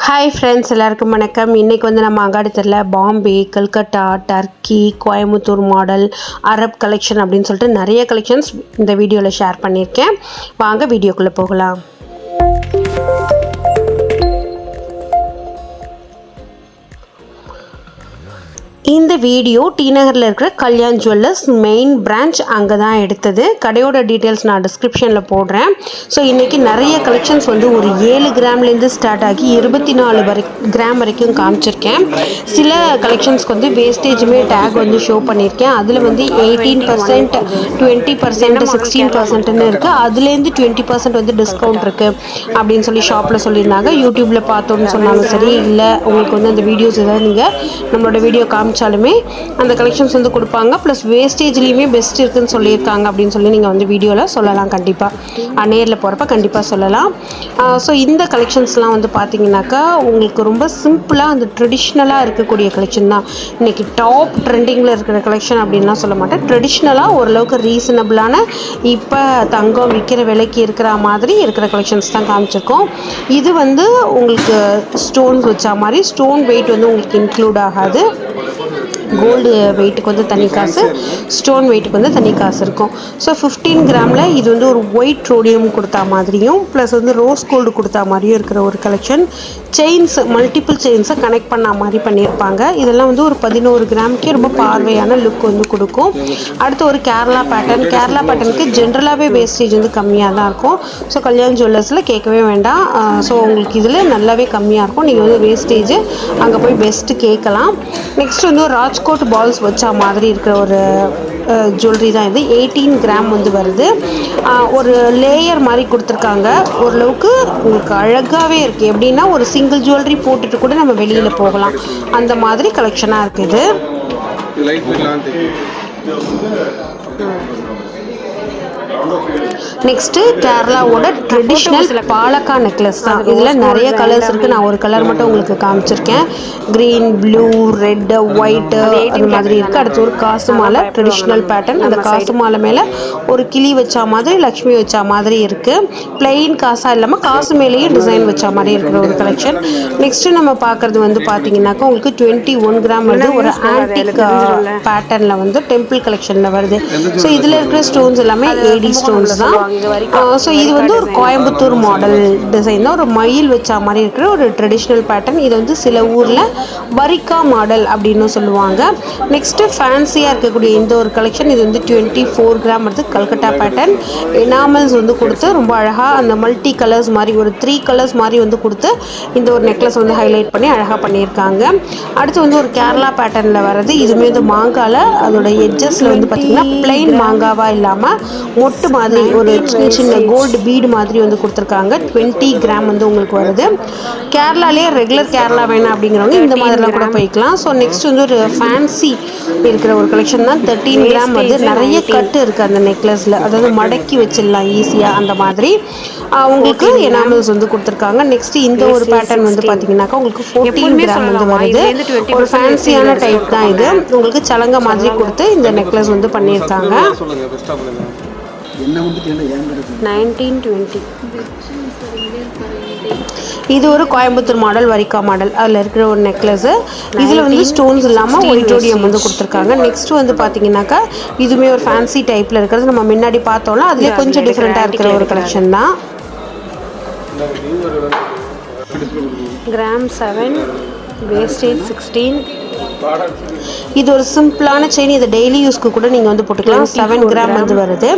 Hi friends, எல்லாருக்கும் வணக்கம். இன்றைக்கி வந்து நம்ம அங்காடி தெருவில் Bombay, Calcutta, Turkey, Coimbatore model, Arab collection அப்படின்னு சொல்லிட்டு நிறைய கலெக்ஷன்ஸ் இந்த வீடியோவில் ஷேர் பண்ணியிருக்கேன். வாங்க வீடியோக்குள்ளே போகலாம். இந்த வீடியோ டி நகரில் இருக்கிற கல்யாண் ஜுவல்லர்ஸ் மெயின் பிரான்ச் அங்கே தான் எடுத்தது. கடையோட டீட்டெயில்ஸ் நான் டிஸ்கிரிப்ஷனில் போடுறேன். ஸோ இன்றைக்கி நிறைய கலெக்ஷன்ஸ் வந்து ஒரு 7 கிராம்லேருந்து ஸ்டார்ட் ஆகி 24 கிராம் வரைக்கும் காமிச்சிருக்கேன். சில கலெக்ஷன்ஸ்க்கு வந்து வேஸ்டேஜுமே டேக் வந்து ஷோ பண்ணியிருக்கேன். அதில் வந்து 18%, 20%, 16%ன்னு இருக்குது. அதுலேருந்து 20% வந்து டிஸ்கவுண்ட் இருக்குது அப்படின்னு சொல்லி ஷாப்பில் சொல்லியிருந்தாங்க. யூடியூப்பில் பார்த்தோன்னு சொன்னாலும் சரி, இல்லை உங்களுக்கு வந்து அந்த வீடியோஸ் எதாவது நீங்கள் நம்மளோட வீடியோ காமிச்சாலுமே அந்த கலெக்ஷன்ஸ் வந்து கொடுப்பாங்க. ப்ளஸ் வேஸ்டேஜ்லேயுமே பெஸ்ட் இருக்குதுன்னு சொல்லியிருக்காங்க அப்படின்னு சொல்லி நீங்கள் வந்து வீடியோவில் சொல்லலாம். கண்டிப்பாக நேரில் போகிறப்ப கண்டிப்பாக சொல்லலாம். ஸோ இந்த கலெக்ஷன்ஸ்லாம் வந்து பார்த்தீங்கன்னாக்கா உங்களுக்கு ரொம்ப சிம்பிளாக அந்த ட்ரெடிஷ்னலாக இருக்கக்கூடிய கலெக்ஷன் தான். இன்றைக்கி டாப் ட்ரெண்டிங்கில் இருக்கிற கலெக்ஷன் அப்படின்லாம் சொல்ல மாட்டேன். ட்ரெடிஷ்னலாக ஓரளவுக்கு ரீசனபிளான இப்போ தங்கம் விற்கிற விலைக்கு இருக்கிற மாதிரி இருக்கிற கலெக்ஷன்ஸ் தான் காமிச்சிருக்கோம். இது வந்து உங்களுக்கு ஸ்டோன்ஸ் வச்சா மாதிரி ஸ்டோன் வெயிட் வந்து உங்களுக்கு இன்க்ளூட் ஆகாது. கோல்டு வெயிட்டுக்கு வந்து தனி காசு, ஸ்டோன் வெயிட்டுக்கு வந்து தனி காசு இருக்கும். ஸோ 15 கிராமில் இது வந்து ஒரு ஒயிட் ரோடியம் கொடுத்தா மாதிரியும் ப்ளஸ் வந்து ரோஸ் கோல்டு கொடுத்தா மாதிரியும் இருக்கிற ஒரு கலெக்ஷன். செயின்ஸ் மல்டிபிள் செயின்ஸை கனெக்ட் பண்ண மாதிரி பண்ணியிருப்பாங்க. இதெல்லாம் வந்து ஒரு 11 கிராமுக்கே ரொம்ப பார்வையான லுக் வந்து கொடுக்கும். அடுத்து ஒரு கேரளா பேட்டர்னுக்கு ஜென்ரலாகவே வேஸ்டேஜ் வந்து கம்மியாக தான் இருக்கும். ஸோ கல்யாண் ஜுவல்லர்ஸில் கேட்கவே வேண்டாம். ஸோ உங்களுக்கு இதில் நல்லாவே கம்மியாக இருக்கும். நீங்கள் வந்து வேஸ்டேஜ் அங்கே போய் பெஸ்ட்டு கேட்கலாம். நெக்ஸ்ட் வந்து ஒரு ராஜ்கோட் பால்ஸ் வச்சா மாதிரி இருக்கிற ஒரு ஜுவல்லரி தான் இது. 18 கிராம் வந்து வருது. ஒரு லேயர் மாதிரி கொடுத்துருக்காங்க. ஓரளவுக்கு உங்களுக்கு அழகாகவே இருக்குது. எப்படின்னா ஒரு சிங்கிள் ஜுவல்லரி போட்டுட்டு கூட நம்ம வெளியில் போகலாம், அந்த மாதிரி கலெக்ஷனாக இருக்குது. நெக்ஸ்ட்டு கேரளாவோட ட்ரெடிஷ்னல் பாலக்கா நெக்லஸ் தான். இதில் நிறைய கலர்ஸ் இருக்குது. நான் ஒரு கலர் மட்டும் உங்களுக்கு காமிச்சிருக்கேன். க்ரீன், ப்ளூ, ரெட்டு, ஒயிட்டு அந்த மாதிரி இருக்குது. அடுத்து ஒரு காசு மாலை ட்ரெடிஷ்னல் பேட்டர்ன். அந்த காசு மாலை மேலே ஒரு கிளி வச்சா மாதிரி, லக்ஷ்மி வச்சா மாதிரி இருக்குது. பிளெயின் காசாக இல்லாமல் காசு மேலேயும் டிசைன் வச்சா மாதிரி இருக்கிற ஒரு கலெக்ஷன். நெக்ஸ்ட்டு நம்ம பார்க்குறது வந்து பார்த்தீங்கன்னாக்கா உங்களுக்கு 21 கிராம் வந்து ஒரு ஆன்டிக் பேட்டர்னில் வந்து டெம்பிள் கலெக்ஷனில் வருது. ஸோ இதில் இருக்கிற ஸ்டோன்ஸ் எல்லாமே ஏடி ஸ்டோன்ஸ் தான். ஸோ இது வந்து ஒரு கோயம்புத்தூர் மாடல் டிசைன் தான். ஒரு மயில் வச்சா மாதிரி இருக்கிற ஒரு ட்ரெடிஷ்னல் பேட்டர்ன். இது வந்து சில ஊரில் வரிக்கா மாடல் அப்படின்னு சொல்லுவாங்க. நெக்ஸ்ட்டு ஃபேன்சியாக இருக்கக்கூடிய இந்த ஒரு கலெக்ஷன். இது வந்து 24 கிராம் வந்து கல்கட்டா பேட்டர்ன். எனாமல்ஸ் வந்து கொடுத்து ரொம்ப அழகாக அந்த மல்டி கலர்ஸ் மாதிரி ஒரு 3 கலர்ஸ் மாதிரி வந்து கொடுத்து இந்த ஒரு நெக்லஸ் வந்து ஹைலைட் பண்ணி அழகாக பண்ணியிருக்காங்க. அடுத்து வந்து ஒரு கேரளா பேட்டர்னில் வர்றது. இதுவுமே வந்து மாங்காவில் அதோட எட்ஜஸில் வந்து பார்த்திங்கன்னா பிளெயின் மாங்காவாக இல்லாமல் மொட்டு மாதிரி ஒரு சின்ன கோல்டு பீடு மாதிரி வந்து கொடுத்துருக்காங்க. 20 கிராம் வந்து உங்களுக்கு வருது. கேரளாலே ரெகுலர் கேரளா வேணும் அப்படிங்கிறவங்க இந்த மாதிரிலாம் கூட போய்க்கலாம். ஸோ நெக்ஸ்ட் வந்து ஒரு ஃபேன்சி இருக்கிற ஒரு கலெக்ஷன் தான். 13 கிராம் வந்து நிறைய கட்டு இருக்குது அந்த நெக்லஸில். அதாவது மடக்கி வச்சிடலாம் ஈஸியாக, அந்த மாதிரி உங்களுக்கு எனாமல்ஸ் வந்து கொடுத்துருக்காங்க. நெக்ஸ்ட் இந்த ஒரு பேட்டர்ன் வந்து பார்த்தீங்கன்னாக்கா உங்களுக்கு 14 கிராம் வந்து வருது. ஒரு ஃபேன்சியான டைப் தான் இது. உங்களுக்கு சலங்க மாதிரி கொடுத்து இந்த நெக்லஸ் வந்து பண்ணியிருக்காங்க. 1920. இது ஒரு கோயம்புத்தூர் மாடல், வரிக்கா மாடல். அதில் இருக்கிற ஒரு நெக்லஸ்ஸு. இதில் வந்து ஸ்டோன்ஸ் இல்லாமல் ஒயிட் ரோடியம் வந்து கொடுத்துருக்காங்க. நெக்ஸ்ட் வந்து பார்த்தீங்கன்னாக்கா இதுவுமே ஒரு ஃபேன்சி டைப்பில் இருக்கிறது. நம்ம முன்னாடி பார்த்தோம்னா அதுலேயே கொஞ்சம் டிஃப்ரெண்ட்டாக இருக்கிற ஒரு கலெக்ஷன் தான். Gram 7, wastage 16. இது ஒரு சிம்பிளான செயின். இது டெய்லி யூஸ்க்கு கூட நீங்கள் வந்து போட்டுக்கலாம். 7 கிராம் வந்து வருது.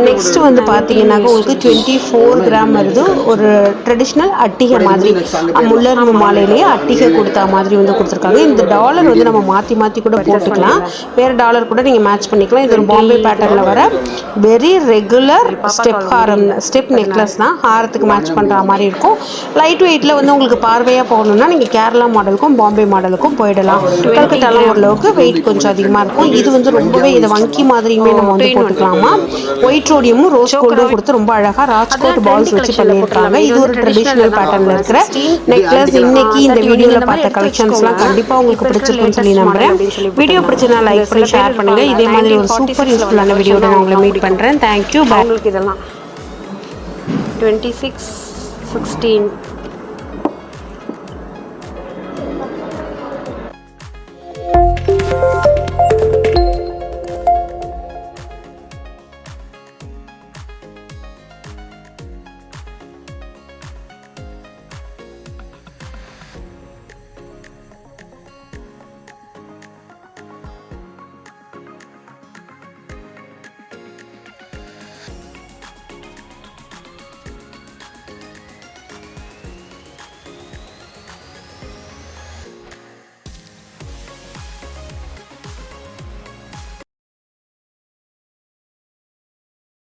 நெக்ஸ்ட் வந்து பார்த்தீங்கன்னாக்கா உங்களுக்கு 24 கிராம் வருது. ஒரு ட்ரெடிஷ்னல் அட்டிகை மாதிரி முல்லர் மாலையிலேயே அட்டிகை கொடுத்தா மாதிரி வந்து கொடுத்துருக்காங்க. இந்த டாலர் வந்து நம்ம மாற்றி கூட போட்டுக்கலாம். வேறு டாலர் கூட நீங்கள் மேட்ச் பண்ணிக்கலாம். இது ஒரு பாம்பே பேட்டர்னில் வர வெரி ரெகுலர் ஸ்டெப் நெக்லஸ் தான். ஹாரத்துக்கு மேட்ச் பண்ணுற மாதிரி இருக்கும். லைட் வெயிட்டில் வந்து உங்களுக்கு பார்வையாக போகணுன்னா நீங்கள் கேரளா மாடலுக்கும் பாம்பே மாடலுக்கும் போயிடலாம். கல்கட்டாலாம் ஓரளவுக்கு வெயிட் கொஞ்சம் அதிகமாக இருக்கும். இது வந்து ரொம்பவே இதை வங்கி மாதிரியுமே நம்ம வந்து போட்டுக்கலாமா. ஒயிட் ரோடியமும் ரோஸ் கோல்டும் கொடுத்து ரொம்ப அழகாக ராஜ்கோட் பால்ஸ் வச்சு பண்ணியிருக்காங்க. இது ஒரு ட்ரெடிஷ்னல் பேட்டர்னில் இருக்கிற நெக்லஸ். இன்னைக்கு இந்த வீடியோவில் பார்த்த கலெக்ஷன்ஸ்லாம் கண்டிப்பாக உங்களுக்கு பிடிச்சிருக்குன்னு சொல்லி நம்புறேன். வீடியோ பிடிச்சதுனா லைக் பண்ணி ஷேர் பண்ணுங்கள். இதே மாதிரி ஒரு சூப்பர் யூஸ்ஃபுல்லான வீடியோட நான் உங்களை மீட் பண்ணுறேன். தேங்க்யூ. உங்களுக்கு இதெல்லாம் 26, 16